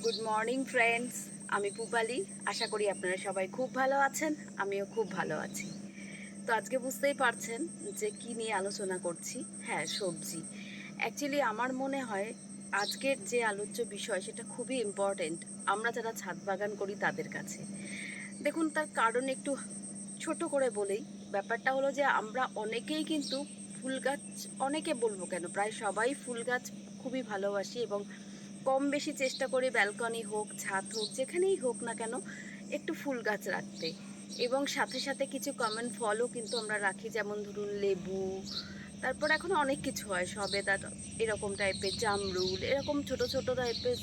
Good morning friends, আমি পুপালি। আশা করি আপনারা সবাই খুব ভালো আছেন, আমিও খুব ভালো আছি। তো আজকে বুঝতেই পারছেন যে কি নিয়ে আলোচনা করছি। হ্যাঁ, সবজি। অ্যাকচুয়ালি আমার মনে হয় আজকের যে আলোচ্য বিষয় সেটা খুবই ইম্পর্টেন্ট আমরা যারা ছাদ বাগান করি তাদের কাছে। দেখুন, তার কারণ একটু ছোট করে বলেই। ব্যাপারটা হলো যে আমরা অনেকেই কিন্তু ফুল গাছ, অনেকে বলবো কেন, প্রায় সবাই ফুল গাছ খুবই ভালোবাসি এবং কম বেশি চেষ্টা করি ব্যালকনি হোক, ছাদ হোক, যেখানেই হোক না কেন একটু ফুল গাছ রাখতে। এবং সাথে সাথে কিছু কমন ফলও কিন্তু আমরা রাখি, যেমন ধরুন লেবু, তারপর এখন অনেক কিছু হয়, সবেদা, এরকম টাইপের জামরুল, এরকম ছোট ছোট টাইপের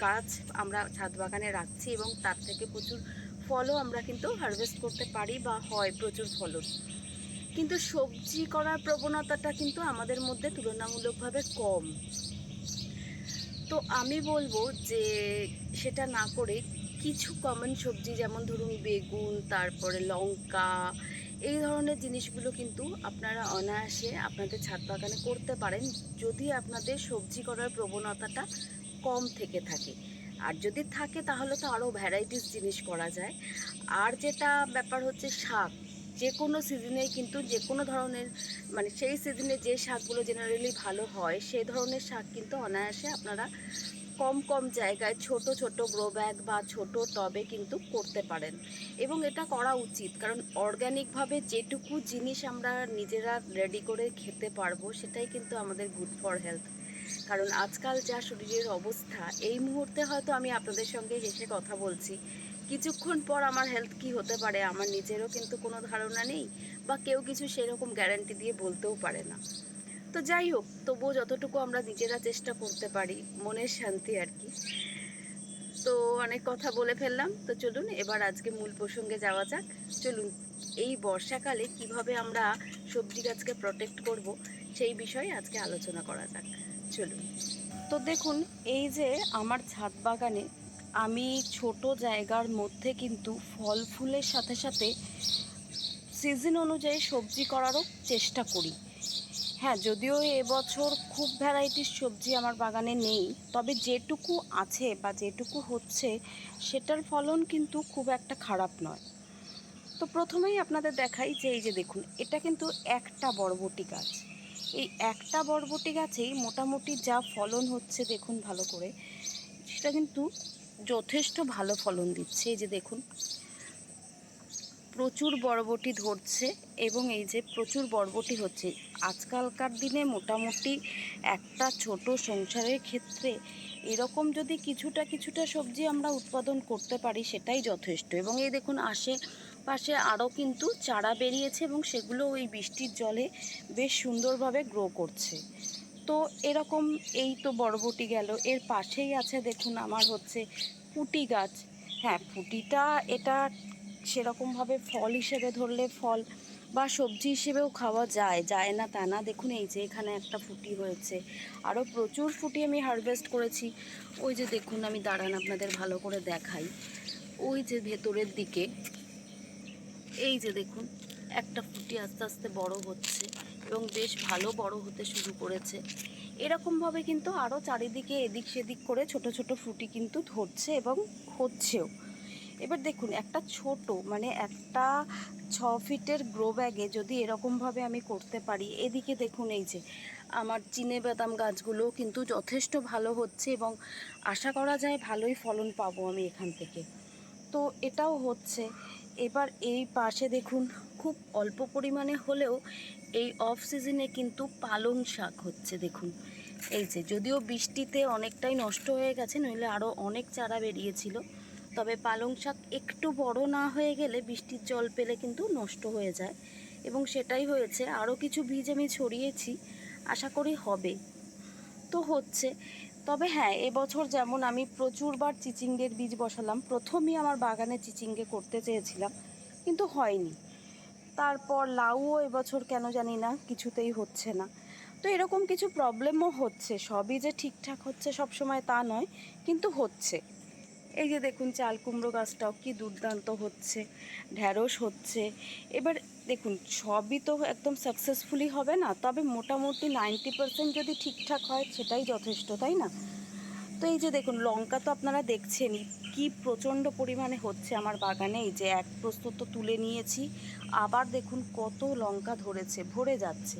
গাছ আমরা ছাদ বাগানে রাখছি এবং তার থেকে প্রচুর ফলও আমরা কিন্তু হারভেস্ট করতে পারি বা হয় প্রচুর ফলন। কিন্তু সবজি করার প্রবণতাটা কিন্তু আমাদের মধ্যে তুলনামূলকভাবে কম। তো আমি বলবো যে সেটা না করে কিছু কমন সবজি, যেমন ধরুন বেগুন, তারপরে লঙ্কা, এই ধরনের জিনিসগুলো কিন্তু আপনারা অনায়াসে আপনাদের ছাদ বাগানে করতে পারেন, যদি আপনাদের সবজি করার প্রবণতাটা কম থেকে থাকে। আর যদি থাকে তাহলে তো আরও ভ্যারাইটিস জিনিস করা যায়। আর যেটা ব্যাপার হচ্ছে শাক, যে কোনো সিজনেই কিন্তু যে কোনো ধরনের, মানে সেই সিজনে যে শাকগুলো জেনারেলি ভালো হয় সেই ধরনের শাক কিন্তু অনায়াসে আপনারা কম কম জায়গায় ছোট ছোট গ্রো ব্যাগ বা ছোট টবে কিন্তু করতে পারেন। এবং এটা করা উচিত, কারণ অর্গ্যানিকভাবে যেটুকু জিনিস আমরা নিজেরা রেডি করে খেতে পারবো সেটাই কিন্তু আমাদের গুড ফর হেলথ। কারণ আজকাল যা শরীরের অবস্থা, এই মুহূর্তে হয়তো আমি আপনাদের সঙ্গে হেসে কথা বলছি, কিছুক্ষণ পর আমার হেলথ কি হতে পারে আমার নিজেরও কিন্তু কোনো ধারণা নেই, বা কেউ কিছু সেরকম গ্যারান্টি দিয়ে বলতেও পারে না। তো যাই হোক, তবুও যতটুকু আমরা নিজেরা চেষ্টা করতে পারি, মনের শান্তি আর কি। তো অনেক কথা বলে ফেললাম, তো চলুন এবার আজকে মূল প্রসঙ্গে যাওয়া যাক। চলুন, এই বর্ষাকালে কিভাবে আমরা সবজি গাছকে প্রোটেক্ট করব সেই বিষয়ে আজকে আলোচনা করা যাক। চলুন। তো দেখুন, এই যে আমার ছাদ বাগানে আমি ছোট জায়গার মধ্যে কিন্তু ফল ফুলের সাথে সাথে সিজন অনুযায়ী সবজি করারও চেষ্টা করি। হ্যাঁ, যদিও এবছর খুব ভ্যারাইটিস সবজি আমার বাগানে নেই, তবে যেটুকু আছে বা যেটুকু হচ্ছে সেটার ফলন কিন্তু খুব একটা খারাপ নয়। তো প্রথমেই আপনাদের দেখাই যে এই যে দেখুন, এটা কিন্তু একটা বরবটি গাছ। এই একটা বরবটি গাছেই মোটামুটি যা ফলন হচ্ছে দেখুন ভালো করে, সেটা কিন্তু যথেষ্ট ভালো ফলন দিচ্ছে। এই যে দেখুন, প্রচুর বরবটি ধরছে এবং এই যে প্রচুর বরবটি হচ্ছে। আজকালকার দিনে মোটামুটি একটা ছোট সংসারের ক্ষেত্রে এরকম যদি কিছুটা কিছুটা সবজি আমরা উৎপাদন করতে পারি সেটাই যথেষ্ট। এবং এই দেখুন, আশেপাশে আরও কিন্তু চারা বেরিয়েছে এবং সেগুলো ওই বৃষ্টির জলে বেশ সুন্দরভাবে গ্রো করছে। তো এরকম, এই তো বরবটি গেল, এর পাশেই আছে দেখুন আমার হচ্ছে ফুটি গাছ। হ্যাঁ, ফুটিটা এটা সেরকমভাবে ফল হিসেবে ধরলে ফল বা সবজি হিসেবেও খাওয়া যায়, যায় না তা না। দেখুন, এই যে এখানে একটা ফুটি হয়েছে, আরও প্রচুর ফুটি আমি হারভেস্ট করেছি। ওই যে দেখুন, আমি দাঁড়ান আপনাদের ভালো করে দেখাই, ওই যে ভেতরের দিকে এই যে দেখুন, একটা ফুটি আস্তে আস্তে বড় হচ্ছে এবং বেশ ভালো বড় হতে শুরু করেছে। এরকমভাবে কিন্তু আরও চারিদিকে এদিক সেদিক করে ছোট ছোট ফুটি কিন্তু ধরছে এবং হচ্ছেও। এবার দেখুন, একটা ছোট, মানে একটা 6 ফিটের গ্রো ব্যাগে যদি এরকমভাবে আমি করতে পারি, এদিকে দেখুন এই যে আমার চিনেবাদাম গাছগুলোও কিন্তু যথেষ্ট ভালো হচ্ছে এবং আশা করা যায় ভালোই ফলন পাবো আমি এখান থেকে। তো এটাও হচ্ছে। এবার এই পাশে দেখুন, খুব অল্প পরিমাণে হলেও এই অফ সিজনে কিন্তু পালং শাক হচ্ছে। দেখুন, এই যে যদিও বৃষ্টিতে অনেকটাই নষ্ট হয়ে গেছে, নইলে আরও অনেক চারা বেরিয়েছিল, তবে পালং শাক একটু বড় না হয়ে গেলে বৃষ্টির জল পেলে কিন্তু নষ্ট হয়ে যায় এবং সেটাই হয়েছে। আরও কিছু বীজ আমি ছড়িয়েছি, আশা করি হবে। তো হচ্ছে। তবে হ্যাঁ, এবছর যেমন আমি প্রচুরবার চিচিঙ্গের বীজ বসালাম। প্রথমেই আমার বাগানে চিচিঙ্গে করতে চেয়েছিলাম, কিন্তু হয়নি। তারপর লাউও এবছর কেন জানি না কিছুতেই হচ্ছে না। তো এরকম কিছু প্রবলেমও হচ্ছে, সবই যে ঠিকঠাক হচ্ছে সব সময় তা নয়, কিন্তু হচ্ছে। এই যে দেখুন, চাল কুমড়ো গাছটাও কি দুর্দান্ত হচ্ছে, ঢ্যাঁড়স হচ্ছে। এবার দেখুন, সবই তো একদম সাকসেসফুলি হবে না, তবে মোটামুটি 90% যদি ঠিকঠাক হয় সেটাই যথেষ্ট, তাই না? তো এই যে দেখুন, লঙ্কা তো আপনারা দেখছেনই কি প্রচণ্ড পরিমাণে হচ্ছে আমার বাগানে। এই যে এক প্রস্তুত তো তুলে নিয়েছি, আবার দেখুন কত লঙ্কা ধরেছে, ভরে যাচ্ছে।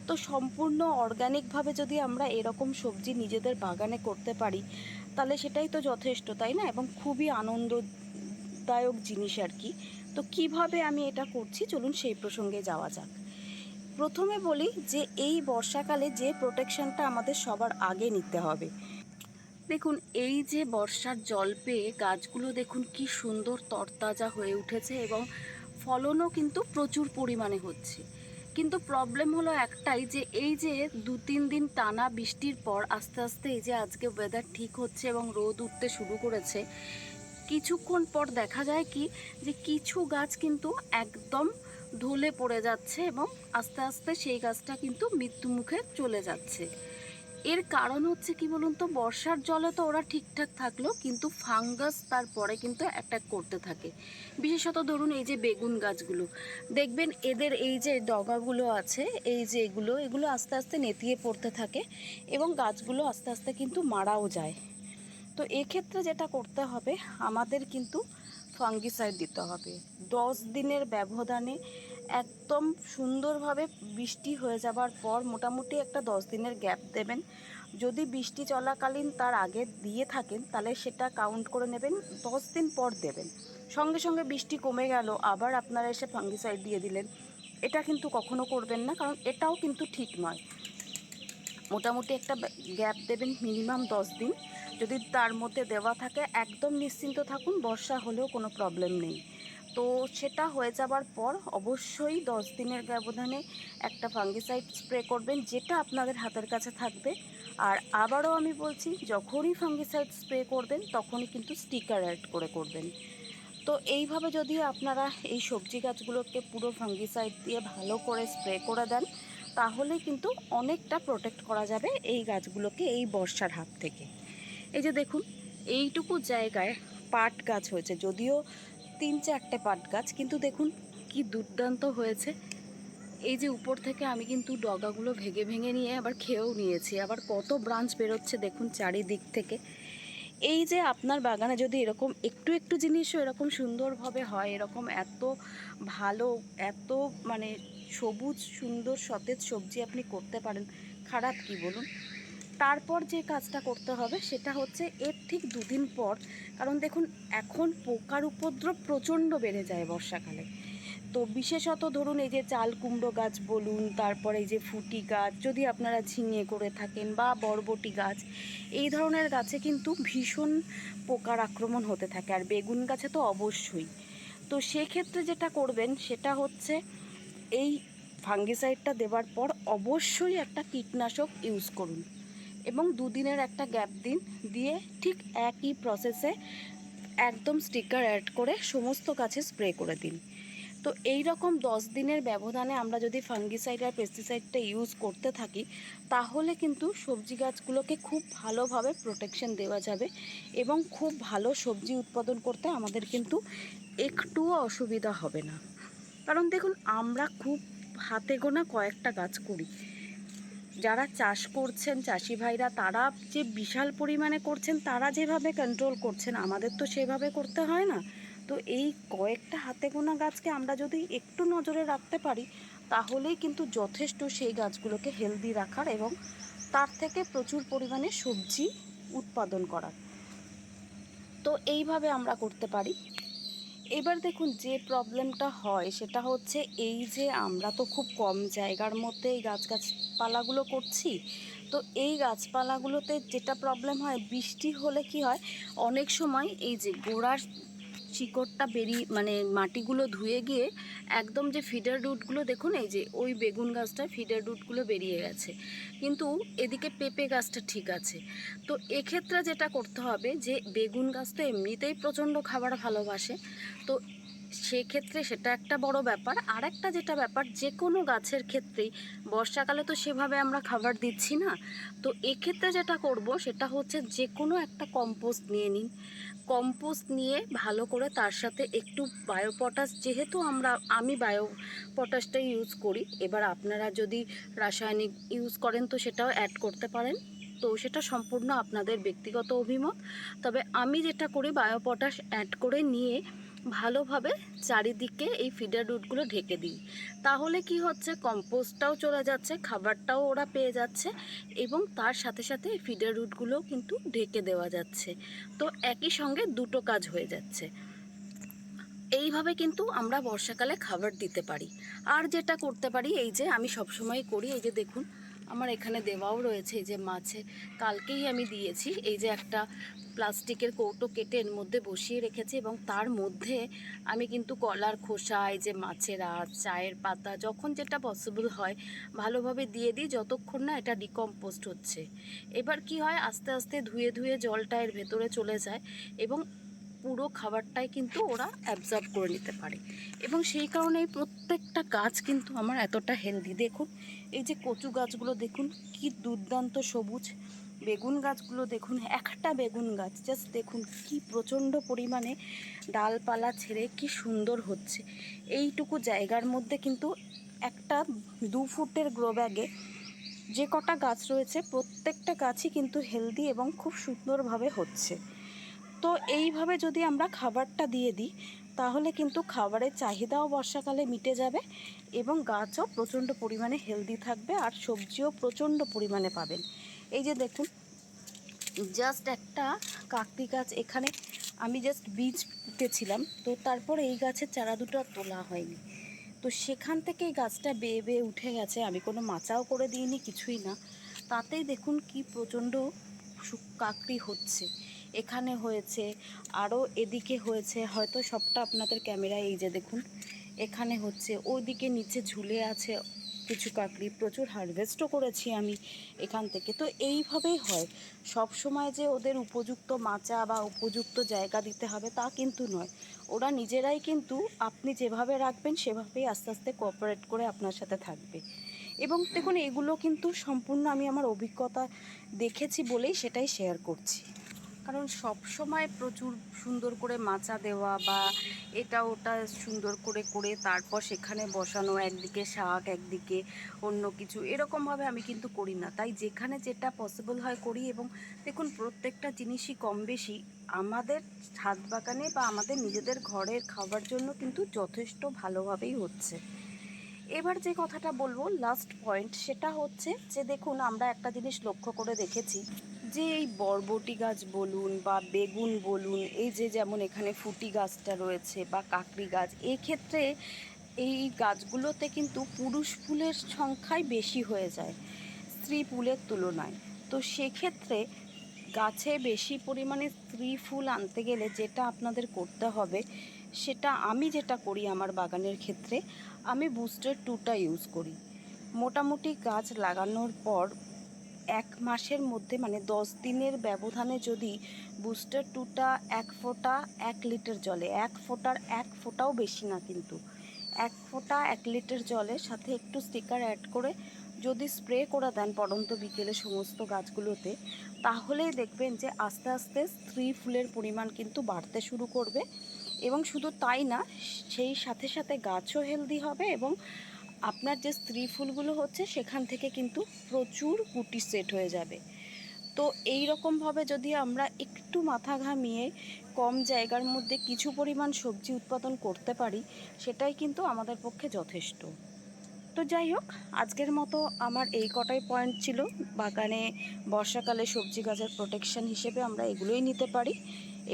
তো সম্পূর্ণ অর্গ্যানিকভাবে যদি আমরা এরকম সবজি নিজেদের বাগানে করতে পারি, তাহলে সেটাই তো যথেষ্ট, তাই না? এবং খুবই আনন্দদায়ক জিনিস আর কি। তো কিভাবে আমি এটা করছি, চলুন সেই প্রসঙ্গে যাওয়া যাক। প্রথমে বলি যে এই বর্ষাকালে যে প্রোটেকশনটা আমাদের সবার আগে নিতে হবে। দেখুন, এই যে বর্ষার জল পেয়ে গাছগুলো দেখুন কি সুন্দর তরতাজা হয়ে উঠেছে এবং ফলনও কিন্তু প্রচুর পরিমাণে হচ্ছে। কিন্তু প্রবলেম হলো একটাই, যে এই যে 2-3 দিন টানা বৃষ্টির পর আস্তে আস্তে এই যে আজকে ওয়েদার ঠিক হচ্ছে এবং রোদ উঠতে শুরু করেছে, কিছুক্ষণ পর দেখা যায় কি, যে কিছু গাছ কিন্তু একদম ঢলে পড়ে যাচ্ছে এবং আস্তে আস্তে সেই গাছটা কিন্তু মৃত্যুমুখে চলে যাচ্ছে। এর কারণ হচ্ছে কি বলুন তো, বর্ষার জলে তো ওরা ঠিকঠাক থাকলো, কিন্তু ফাঙ্গাস তারপরে কিন্তু অ্যাটাক করতে থাকে। বিশেষত ধরুন এই যে বেগুন গাছগুলো, দেখবেন এদের এই যে ডগাগুলো আছে, এই যে এগুলো আস্তে আস্তে নেতিয়ে পড়তে থাকে এবং গাছগুলো আস্তে আস্তে কিন্তু মারাও যায়। তো এক্ষেত্রে যেটা করতে হবে, আমাদের কিন্তু ফাঙ্গিসাইড দিতে হবে 10 দিনের ব্যবধানে। একদম সুন্দরভাবে বৃষ্টি হয়ে যাবার পর মোটামুটি একটা 10 দিনের গ্যাপ দেবেন। যদি বৃষ্টি চলাকালীন তার আগে দিয়ে থাকেন, তাহলে সেটা কাউন্ট করে নেবেন, 10 দিন পর দেবেন। সঙ্গে সঙ্গে বৃষ্টি কমে গেল, আবার আপনারা এসে ফাঙ্গিসাইড দিয়ে দিলেন, এটা কিন্তু কখনো করবেন না, কারণ এটাও কিন্তু ঠিক নয়। মোটামুটি একটা গ্যাপ দেবেন, মিনিমাম 10 দিন। যদি তার মধ্যে দেওয়া থাকে, একদম নিশ্চিন্ত থাকুন, বর্ষা হলেও কোনো প্রবলেম নেই। তো সেটা হয়ে যাবার পর অবশ্যই 10 দিনের ব্যবধানে একটা ফাঙ্গিসাইড স্প্রে করবেন, যেটা আপনাদের হাতের কাছে থাকবে। আর আবারও আমি বলছি, যখনই ফাঙ্গিসাইড স্প্রে করবেন তখনই কিন্তু স্টিকার অ্যাড করে করবেন। তো এইভাবে যদি আপনারা এই সবজি গাছগুলোকে পুরো ফাঙ্গিসাইড দিয়ে ভালো করে স্প্রে করে দেন, তাহলে কিন্তু অনেকটা প্রোটেক্ট করা যাবে এই গাছগুলোকে এই বর্ষার হাত থেকে। এই যে দেখুন, এইটুকু জায়গায় পাট গাছ হয়েছে, যদিও 3-4টে পাট গাছ, কিন্তু দেখুন কি দুর্দান্ত হয়েছে। এই যে উপর থেকে আমি কিন্তু ডগাগুলো ভেঙে ভেঙে নিয়ে আবার খেয়েও নিয়েছি, আবার কত ব্রাঞ্চ বেরোচ্ছে দেখুন চারিদিক থেকে। এই যে আপনার বাগানে যদি এরকম একটু একটু জিনিসও এরকম সুন্দরভাবে হয়, এরকম এত ভালো, এত মানে সবুজ সুন্দর সতেজ সবজি আপনি করতে পারেন, খারাপ কি বলুন? তারপর যে কাজটা করতে হবে সেটা হচ্ছে এর ঠিক 2 দিন পর, কারণ দেখুন এখন পোকার উপদ্রব প্রচণ্ড বেড়ে যায় বর্ষাকালে। তো বিশেষত ধরুন এই যে চাল কুমড়ো গাছ বলুন, তারপর এই যে ফুটি গাছ, যদি আপনারা ঝিঙে করে থাকেন, বা বরবটি গাছ, এই ধরনের গাছে কিন্তু ভীষণ পোকার আক্রমণ হতে থাকে, আর বেগুন গাছে তো অবশ্যই। তো সেক্ষেত্রে যেটা করবেন সেটা হচ্ছে, এই ফাঙ্গিসাইডটা দেওয়ার পর অবশ্যই একটা কীটনাশক ইউজ করুন এবং 2 দিনের একটা গ্যাপ দিন, দিয়ে ঠিক একই প্রসেসে একদম স্টিকার অ্যাড করে সমস্ত গাছে স্প্রে করে দিন। তো এই রকম 10 দিনের ব্যবধানে আমরা যদি ফাঙ্গিসাইড আর পেস্টিসাইডটা ইউজ করতে থাকি, তাহলে কিন্তু সবজি গাছগুলোকে খুব ভালোভাবে প্রোটেকশন দেওয়া যাবে এবং খুব ভালো সবজি উৎপাদন করতে আমাদের কিন্তু একটুও অসুবিধা হবে না। কারণ দেখুন, আমরা খুব হাতে গোনা কয়েকটা গাছ করি, যারা চাষ করছেন চাষি ভাইরা, তারা যে বিশাল পরিমাণে করছেন, তারা যেভাবে কন্ট্রোল করছেন, আমাদের তো সেভাবে করতে হয় না। তো এই কয়েকটা হাতে গোনা গাছকে আমরা যদি একটু নজরে রাখতে পারি, তাহলেই কিন্তু যথেষ্ট সেই গাছগুলোকে হেলদি রাখার এবং তার থেকে প্রচুর পরিমাণে সবজি উৎপাদন করার। তো এইভাবে আমরা করতে পারি। এবার দেখুন, যে প্রবলেমটা হয় সেটা হচ্ছে, এই যে আমরা তো খুব কম জায়গার মধ্যে এই গাছপালাগুলো করছি। তো এই গাছপালাগুলোতে যেটা প্রবলেম হয়, বৃষ্টি হলে কি হয়, অনেক সময় এই যে গোড়ার শিকড়টা বেরিয়ে, মানে মাটিগুলো ধুয়ে গিয়ে একদম যে ফিডার রুটগুলো, দেখুন এই যে ওই বেগুন গাছটায় ফিডার রুটগুলো বেরিয়ে গেছে, কিন্তু এদিকে পেঁপে গাছটা ঠিক আছে। তো এক্ষেত্রে যেটা করতে হবে, যে বেগুন গাছ তো এমনিতেই প্রচণ্ড খাবার ভালোবাসে, তো সেক্ষেত্রে সেটা একটা বড় ব্যাপার। আর একটা যেটা ব্যাপার, যে কোনো গাছের ক্ষেত্রেই বর্ষাকালে তো সেভাবে আমরা খাবার দিচ্ছি না। তো এক্ষেত্রে যেটা করব সেটা হচ্ছে, যে কোনো একটা কম্পোস্ট নিয়ে নিন। কম্পোস্ট নিয়ে ভালো করে তার সাথে একটু বায়ো পটাশ, যেহেতু আমি বায়ো পটাশটাই ইউজ করি, এবার আপনারা যদি রাসায়নিক ইউজ করেন তো সেটাও অ্যাড করতে পারেন। তো সেটা সম্পূর্ণ আপনাদের ব্যক্তিগত অভিমত। তবে আমি যেটা করি, বায়ো পটাশ অ্যাড করে নিয়ে ভালোভাবে চারিদিকে এই ফিডার রুটগুলো ঢেকে দিই। তাহলে কি হচ্ছে, কম্পোস্টটাও চলে যাচ্ছে, খাবারটাও ওরা পেয়ে যাচ্ছে, এবং তার সাথে সাথে এই ফিডার রুটগুলোও কিন্তু ঢেকে দেওয়া যাচ্ছে। তো একই সঙ্গে দুটো কাজ হয়ে যাচ্ছে। এইভাবে কিন্তু আমরা বর্ষাকালে খাবার দিতে পারি। আর যেটা করতে পারি, এই যে আমি সবসময় করি, এই যে দেখুন আমার এখানে দেওয়াও রয়েছে, এই যে মাছে কালকেই আমি দিয়েছি, এই যে একটা প্লাস্টিকের কৌটো কেটে এর মধ্যে বসিয়ে রেখেছি, এবং তার মধ্যে আমি কিন্তু কলার খোসা, এই যে মাছের আঁশ, চায়ের পাতা, যখন যেটা পসিবল হয় ভালোভাবে দিয়ে দিই, যতক্ষণ না এটা ডিকম্পোস্ট হচ্ছে। এবার কি হয়, আস্তে আস্তে ধুয়ে ধুয়ে জলটা এর ভেতরে চলে যায়, এবং পুরো খাবারটাই কিন্তু ওরা অ্যাবজর্ব করে নিতে পারে। এবং সেই কারণে এই প্রত্যেকটা গাছ কিন্তু আমার এতটা হেলদি। দেখুন এই যে কচু গাছগুলো দেখুন কি দুর্দান্ত সবুজ, বেগুন গাছগুলো দেখুন, একটা বেগুন গাছ জাস্ট দেখুন কি প্রচণ্ড পরিমাণে ডালপালা ছেড়ে কি সুন্দর হচ্ছে। এইটুকু জায়গার মধ্যে কিন্তু একটা 2 ফুটের গ্রো ব্যাগে যে কটা গাছ রয়েছে প্রত্যেকটা গাছই কিন্তু হেলদি এবং খুব সুন্দরভাবে হচ্ছে। তো এইভাবে যদি আমরা খাবারটা দিয়ে দিই, তাহলে কিন্তু খাবারের চাহিদাও বর্ষাকালে মিটে যাবে, এবং গাছও প্রচণ্ড পরিমাণে হেলদি থাকবে, আর সবজিও প্রচণ্ড পরিমাণে পাবেন। এই যে দেখুন জাস্ট একটা কাকড়ি গাছ, এখানে আমি জাস্ট বীজ পুঁতেছিলাম, তো তারপর এই গাছের চারা দুটো আর তোলা হয়নি, তো সেখান থেকে এই গাছটা বেয়ে বেয়ে উঠে গেছে। আমি কোনো মাচাও করে দিইনি, কিছুই না, তাতেই দেখুন কি প্রচণ্ড কাকড়ি হচ্ছে। এখানে হয়েছে, আরও এদিকে হয়েছে, হয়তো সবটা আপনাদের ক্যামেরায়, এই যে দেখুন এখানে হচ্ছে, ওইদিকে নিচে ঝুলে আছে কিছু কাকড়ি, প্রচুর হারভেস্টও করেছি আমি এখান থেকে। তো এইভাবেই হয়, সব সময় যে ওদের উপযুক্ত মাচা বা উপযুক্ত জায়গা দিতে হবে তা কিন্তু নয়, ওরা নিজেরাই কিন্তু আপনি যেভাবে রাখবেন সেভাবেই আস্তে আস্তে কোঅপারেট করে আপনার সাথে থাকবে। এবং দেখুন এগুলো কিন্তু সম্পূর্ণ আমি আমার অভিজ্ঞতা দেখেছি বলেই সেটাই শেয়ার করছি। কারণ সব সময় প্রচুর সুন্দর করে মাচা দেওয়া বা এটা ওটা সুন্দর করে করে তারপর সেখানে বসানো, একদিকে শাক একদিকে অন্য কিছু, এরকমভাবে আমি কিন্তু করি না। তাই যেখানে যেটা পসিবল হয় করি। এবং দেখুন প্রত্যেকটা জিনিসই কম বেশি আমাদের ছাদ বাগানে বা আমাদের নিজেদের ঘরের খাবার জন্য কিন্তু যথেষ্ট ভালোভাবেই হচ্ছে। এবার যে কথাটা বলবো লাস্ট পয়েন্ট, সেটা হচ্ছে যে দেখুন আমরা একটা জিনিস লক্ষ্য করে দেখেছি, যে এই বরবটি গাছ বলুন বা বেগুন বলুন, এই যে যেমন এখানে ফুটি গাছটা রয়েছে বা কাকড়ি গাছ, এই ক্ষেত্রে এই গাছগুলোতে কিন্তু পুরুষ ফুলের সংখ্যাই বেশি হয়ে যায় স্ত্রী ফুলের তুলনায়। তো সেক্ষেত্রে গাছে বেশি পরিমাণে স্ত্রী ফুল আনতে গেলে যেটা আপনাদের করতে হবে, সেটা আমি যেটা করি আমার বাগানের ক্ষেত্রে, আমি বুস্টার 2টা ইউজ করি। মোটামুটি গাছ লাগানোর পর 1 মাসের মধ্যে, মানে 10 দিনের ব্যবধানে যদি বুস্টার 2টা 1 ফোঁটা 1 লিটার জলে, 1 ফোঁটার 1 ফোঁটাও বেশি না কিন্তু, 1 ফোঁটা 1 লিটার জলের সাথে একটু স্টিকার অ্যাড করে যদি স্প্রে করে দেন পড়ন্ত বিকেলে সমস্ত গাছগুলোতে, তাহলেই দেখবেন যে আস্তে আস্তে স্ত্রী ফুলের পরিমাণ কিন্তু বাড়তে শুরু করবে। এবং শুধু তাই না, সেই সাথে সাথে গাছও হেলদি হবে, এবং আপনার যে স্ত্রী ফুলগুলো হচ্ছে সেখান থেকে কিন্তু প্রচুর কুটি সেট হয়ে যাবে। তো এই রকমভাবে যদি আমরা একটু মাথা ঘামিয়ে কম জায়গার মধ্যে কিছু পরিমাণ সবজি উৎপাদন করতে পারি, সেটাই কিন্তু আমাদের পক্ষে যথেষ্ট। তো যাই হোক, আজকের মতো আমার এই কটাই পয়েন্ট ছিল। বাগানে বর্ষাকালে সবজি গাছের প্রোটেকশন হিসেবে আমরা এগুলোই নিতে পারি,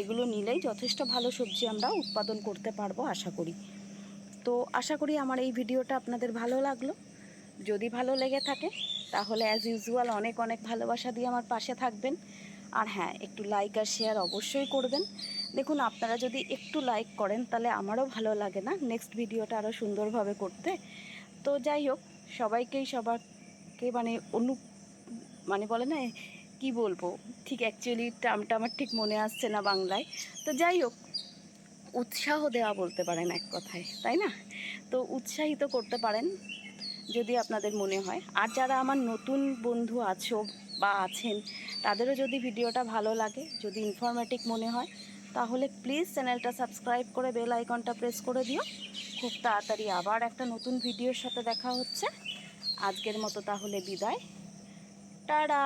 এগুলো নিলেই যথেষ্ট ভালো সবজি আমরা উৎপাদন করতে পারবো আশা করি। তো আশা করি আমার এই ভিডিওটা আপনাদের ভালো লাগলো। যদি ভালো লেগে থাকে তাহলে অ্যাজ ইউজুয়াল অনেক অনেক ভালোবাসা দিয়ে আমার পাশে থাকবেন। আর হ্যাঁ, একটু লাইক আর শেয়ার অবশ্যই করবেন। দেখুন আপনারা যদি একটু লাইক করেন তাহলে আমারও ভালো লাগে না নেক্সট ভিডিওটা আরও সুন্দরভাবে করতে। তো যাই হোক, সবাইকেই সবাইকে মানে বলে না, কি বলবো ঠিক অ্যাকচুয়ালি টার্মটা আমার ঠিক মনে আসছে না বাংলায়। তো যাই হোক, উৎসাহ দেওয়া বলতে পারেন এক কথায়, তাই না? তো উৎসাহিত করতে পারেন যদি আপনাদের মনে হয়। আর যারা আমার নতুন বন্ধু আছো বা আছেন, তাদেরও যদি ভিডিওটা ভালো লাগে, যদি ইনফরমেটিভ মনে হয়, তাহলে প্লিজ চ্যানেলটা সাবস্ক্রাইব করে বেল আইকনটা প্রেস করে দিও। খুব তাড়াতাড়ি আবার একটা নতুন ভিডিওর সাথে দেখা হচ্ছে। আজকের মতো তাহলে বিদায়, টাটা।